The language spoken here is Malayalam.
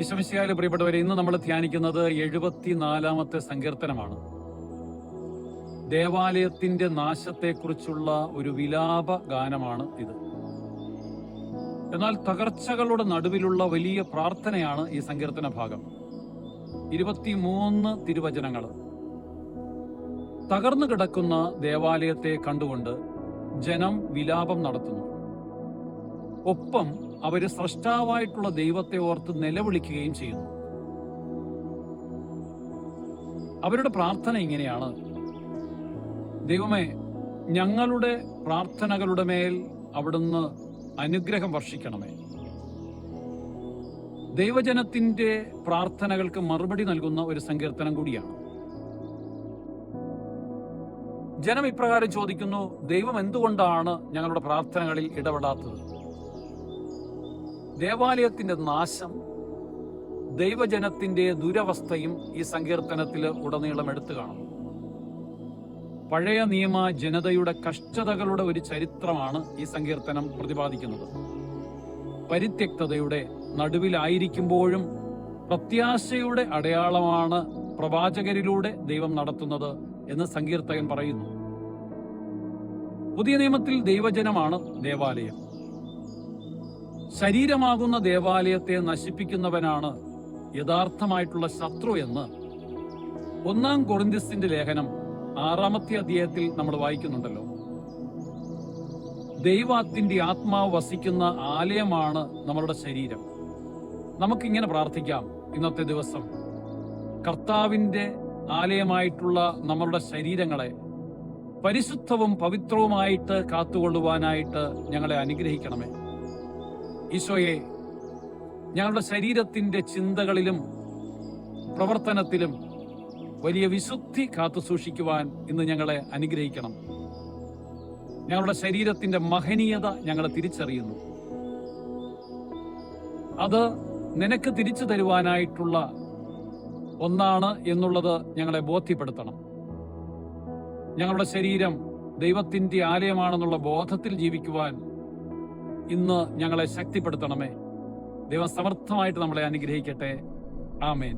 ഈശോമിശിഹായിലെ പ്രിയപ്പെട്ടവരെ, ഇന്ന് നമ്മൾ ധ്യാനിക്കുന്നത് 74-ാമത്തെ സങ്കീർത്തനമാണ്. ദേവാലയത്തിന്റെ നാശത്തെക്കുറിച്ചുള്ള ഒരു വിലാപ ഗാനമാണ് ഇത്. എന്നാൽ തകർച്ചകളുടെ നടുവിലുള്ള വലിയ പ്രാർത്ഥനയാണ് ഈ സങ്കീർത്തന ഭാഗം. 23 തിരുവചനങ്ങൾ. തകർന്നു കിടക്കുന്ന ദേവാലയത്തെ കണ്ടുകൊണ്ട് ജനം വിലാപം നടത്തുന്നു. ഒപ്പം അവര് സ്രഷ്ടാവായിട്ടുള്ള ദൈവത്തെ ഓർത്ത് നിലവിളിക്കുകയും ചെയ്യുന്നു. അവരുടെ പ്രാർത്ഥന ഇങ്ങനെയാണ്: ദൈവമേ, ഞങ്ങളുടെ പ്രാർത്ഥനകളുടെ മേൽ അവിടുന്ന് അനുഗ്രഹം വർഷിക്കണമേ. ദൈവജനത്തിന്റെ പ്രാർത്ഥനകൾക്ക് മറുപടി നൽകുന്ന ഒരു സങ്കീർത്തനം കൂടിയാണ്. ജനം ഇപ്രകാരം ചോദിക്കുന്നു: ദൈവം എന്തുകൊണ്ടാണ് ഞങ്ങളുടെ പ്രാർത്ഥനകളിൽ ഇടപെടാത്തത്? ദേവാലയത്തിന്റെ നാശം, ദൈവജനത്തിന്റെ ദുരവസ്ഥയും ഈ സങ്കീർത്തനത്തിൽ ഉടനീളം എടുത്തു കാണുന്നു. പഴയ നിയമ ജനതയുടെ കഷ്ടതകളുടെ ഒരു ചരിത്രമാണ് ഈ സങ്കീർത്തനം പ്രതിപാദിക്കുന്നത്. പരിത്യക്തതയുടെ നടുവിലായിരിക്കുമ്പോഴും പ്രത്യാശയുടെ അടയാളമാണ് പ്രവാചകരിലൂടെ ദൈവം നടത്തുന്നത് എന്ന് സങ്കീർത്തകൻ പറയുന്നു. പുതിയ നിയമത്തിൽ ദൈവജനമാണ് ദേവാലയം. ശരീരമാകുന്ന ദേവാലയത്തെ നശിപ്പിക്കുന്നവനാണ് യഥാർത്ഥമായിട്ടുള്ള ശത്രു എന്ന് 1 കൊരിന്ത്യസിന്റെ ലേഖനം 6-ാമത്തെ അധ്യായത്തിൽ നമ്മൾ വായിക്കുന്നുണ്ടല്ലോ. ദൈവത്തിന്റെ ആത്മാവ് വസിക്കുന്ന ആലയമാണ് നമ്മളുടെ ശരീരം. നമുക്കിങ്ങനെ പ്രാർത്ഥിക്കാം ഇന്നത്തെ ദിവസം: കർത്താവിന്റെ ആലയമായിട്ടുള്ള നമ്മളുടെ ശരീരങ്ങളെ പരിശുദ്ധവും പവിത്രവുമായിട്ട് കാത്തുകൊള്ളുവാനായിട്ട് ഞങ്ങളെ അനുഗ്രഹിക്കണമേ. ഈശോയെ, ഞങ്ങളുടെ ശരീരത്തിന്റെ ചിന്തകളിലും പ്രവർത്തനത്തിലും വലിയ വിശുദ്ധി കാത്തു സൂക്ഷിക്കുവാൻ ഇന്ന് ഞങ്ങളെ അനുഗ്രഹിക്കണം. ഞങ്ങളുടെ ശരീരത്തിന്റെ മഹനീയത ഞങ്ങൾ തിരിച്ചറിയുന്നു. അത് നിനക്ക് തിരിച്ചു തരുവാനായിട്ടുള്ള ഒന്നാണ് എന്നുള്ളത് ഞങ്ങളെ ബോധ്യപ്പെടുത്തണം. ഞങ്ങളുടെ ശരീരം ദൈവത്തിന്റെ ആലയമാണെന്നുള്ള ബോധത്തിൽ ജീവിക്കുവാൻ ഇന്ന് ഞങ്ങളെ ശക്തിപ്പെടുത്തണമേ. ദൈവം സമർത്ഥമായിട്ട് നമ്മളെ അനുഗ്രഹിക്കട്ടെ. ആമേൻ.